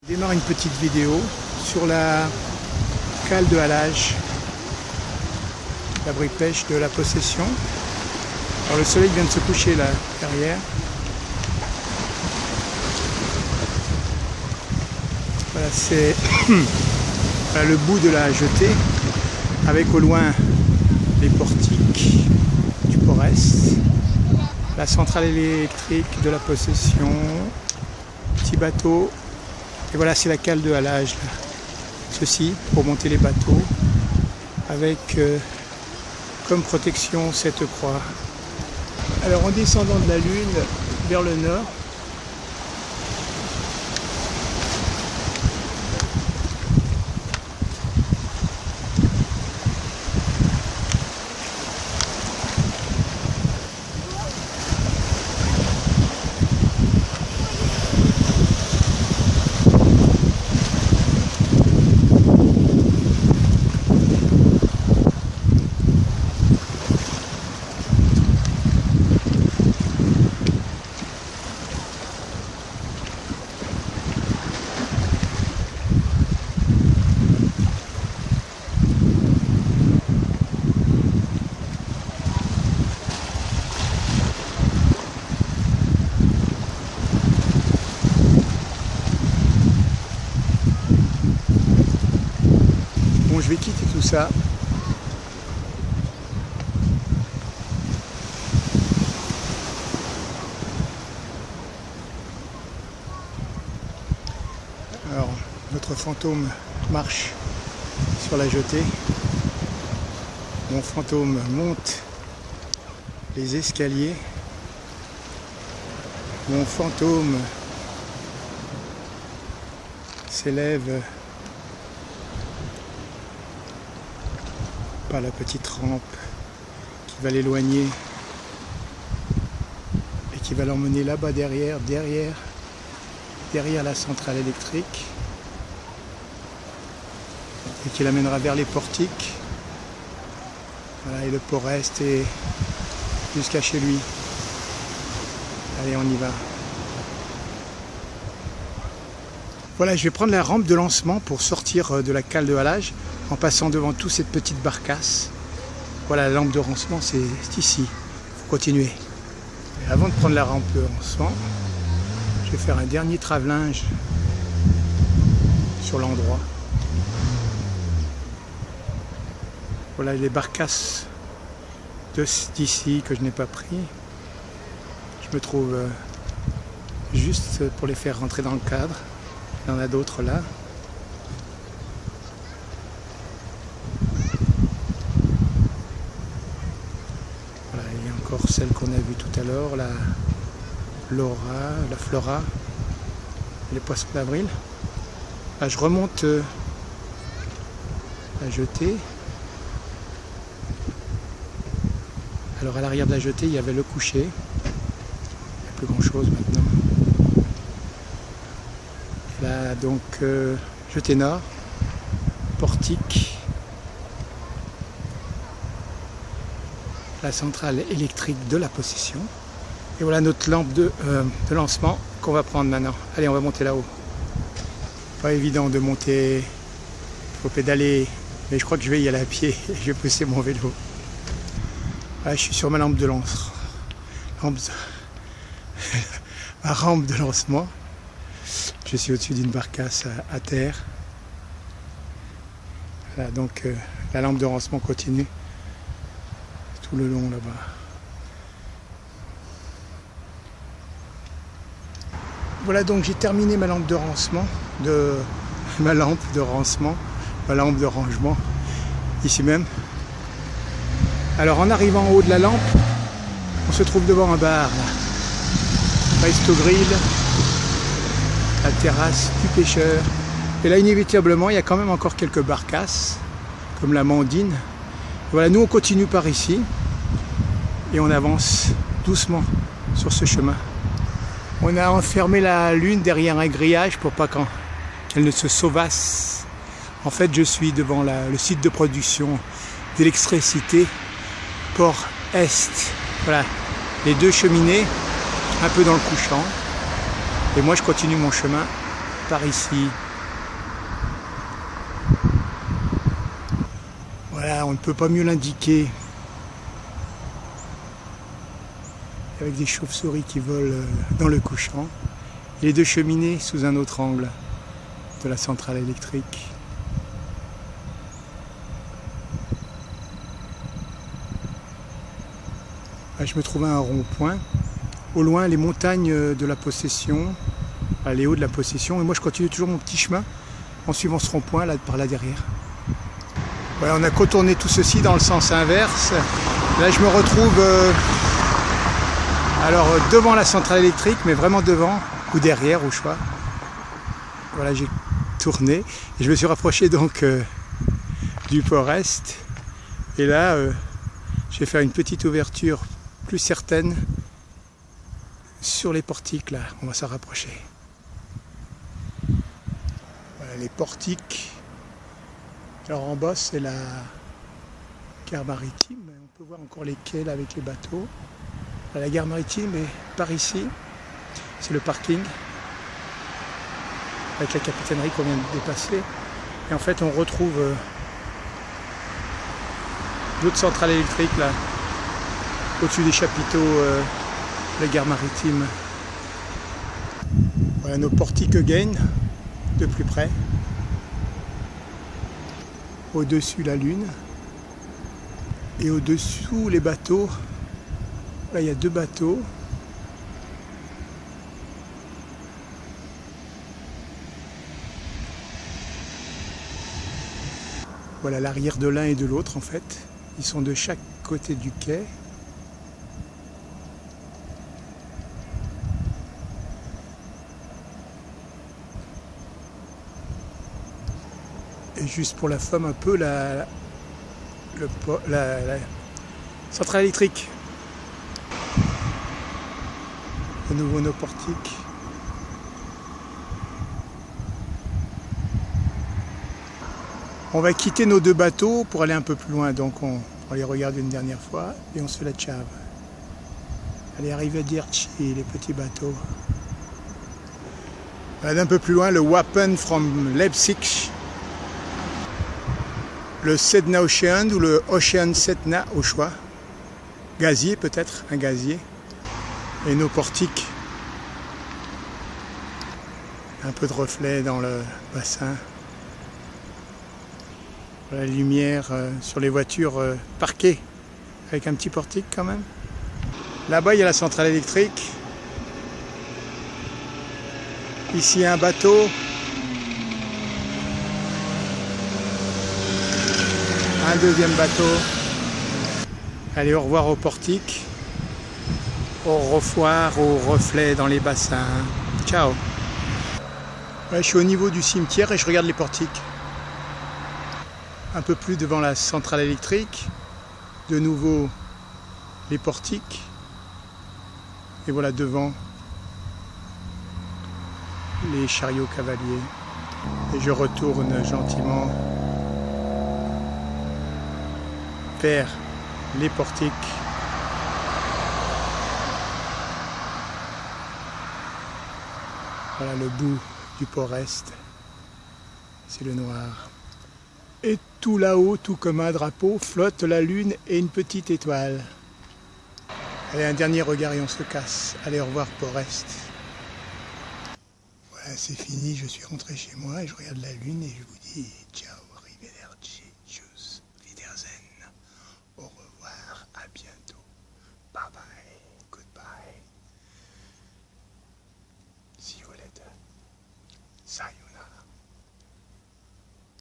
Je démarre une petite vidéo sur la cale de halage, l'abri pêche de la Possession. Alors le soleil vient de se coucher là derrière. Voilà, c'est voilà le bout de la jetée, avec au loin les portiques du Port-Est, la centrale électrique de la Possession, petit bateau. Et voilà, c'est la cale de halage, là. Ceci pour monter les bateaux, avec comme protection cette croix. Alors en descendant de la Lune vers le nord, bon, je vais quitter tout ça. Alors, notre fantôme marche sur la jetée. Mon fantôme monte les escaliers. Mon fantôme s'élève par la petite rampe qui va l'éloigner et qui va l'emmener là-bas derrière la centrale électrique, et qui l'amènera vers les portiques. Voilà, et le Port-Est et jusqu'à chez lui. Allez, on y va. Voilà, je vais prendre la rampe de lancement pour sortir de la cale de halage en passant devant toute cette petite barcasse. Voilà, la lampe de lancement, c'est ici. Il faut continuer. Et avant de prendre la rampe de lancement, je vais faire un dernier travellinge sur l'endroit. Voilà les barcasses d'ici que je n'ai pas pris. Je me trouve juste pour les faire rentrer dans le cadre. Il y en a d'autres là. Voilà, il y a encore celle qu'on a vue tout à l'heure, la Laura, la Flora, les poissons d'avril. Là, je remonte la jetée. Alors à l'arrière de la jetée, il y avait le coucher. Il n'y a plus grand chose maintenant. Là donc jetée nord, portique, la centrale électrique de la Possession. Et voilà notre lampe de lancement qu'on va prendre maintenant. Allez, on va monter là-haut. Pas évident de monter, il faut pédaler, mais je crois que je vais y aller à pied et je vais pousser mon vélo. Là, je suis sur ma lampe de lancement. Ma rampe de lancement. Je suis au-dessus d'une barcasse à terre. Voilà, donc la lampe de lancement continue tout le long là-bas. Voilà, donc j'ai terminé ma lampe de lancement, ma lampe de rangement, ici même. Alors en arrivant en haut de la lampe, on se trouve devant un bar là. Resto Grill, la terrasse du pêcheur. Et là inévitablement il y a quand même encore quelques barcasses, comme la Mandine. Et voilà, nous on continue par ici et on avance doucement sur ce chemin. On a enfermé la Lune derrière un grillage pour pas qu'elle ne se sauvasse. En fait, je suis devant le site de production d'électricité Port-Est. Voilà, les deux cheminées, un peu dans le couchant. Et moi, je continue mon chemin par ici. Voilà, on ne peut pas mieux l'indiquer. Avec des chauves-souris qui volent dans le couchant. Et les deux cheminées sous un autre angle de la centrale électrique. Je me trouve à un rond-point. Au loin, les montagnes de la Possession, les hauts de la Possession. Et moi, je continue toujours mon petit chemin en suivant ce rond-point là, par là derrière. Voilà, on a contourné tout ceci dans le sens inverse. Là, je me retrouve alors devant la centrale électrique, mais vraiment devant ou derrière au choix. Voilà, j'ai tourné et je me suis rapproché donc du port Est. Et là, je vais faire une petite ouverture plus certaine sur les portiques. Là, on va s'en rapprocher. Voilà les portiques. Alors en bas, c'est la gare maritime. On peut voir encore les quais là, avec les bateaux. La gare maritime est par ici. C'est le parking avec la capitainerie qu'on vient de dépasser. Et en fait, on retrouve l'autre centrale électrique là, au-dessus des chapiteaux de la gare maritime. Voilà nos portiques again, de plus près. Au-dessus la lune. Et au-dessous les bateaux. Là, il y a deux bateaux. Voilà l'arrière de l'un et de l'autre en fait. Ils sont de chaque côté du quai. Et juste pour la forme un peu la centrale électrique. De nouveau nos portiques. On va quitter nos deux bateaux pour aller un peu plus loin, donc on les regarde une dernière fois et on se fait la tchave. Allez, arrivederci les petits bateaux. Voilà, d'un peu plus loin, le Wappen from Leipzig. Le Sedna Ocean ou le Ocean Sedna au choix. Gazier peut-être, un gazier. Et nos portiques. Un peu de reflet dans le bassin. La lumière sur les voitures parquées. Avec un petit portique quand même. Là-bas il y a la centrale électrique. Ici un bateau. Un deuxième bateau. Allez, au revoir au portique. Au revoir au reflet dans les bassins. Ciao. Ouais, je suis au niveau du cimetière et je regarde les portiques. Un peu plus devant la centrale électrique. De nouveau les portiques. Et voilà devant les chariots cavaliers. Et je retourne gentiment vers les portiques. Voilà le bout du port Est, c'est le noir. Et tout là-haut, tout comme un drapeau, flotte la lune et une petite étoile. Allez, un dernier regard et on se casse. Allez, au revoir port Est. Voilà, c'est fini, je suis rentré chez moi et je regarde la lune et je vous dis ciao.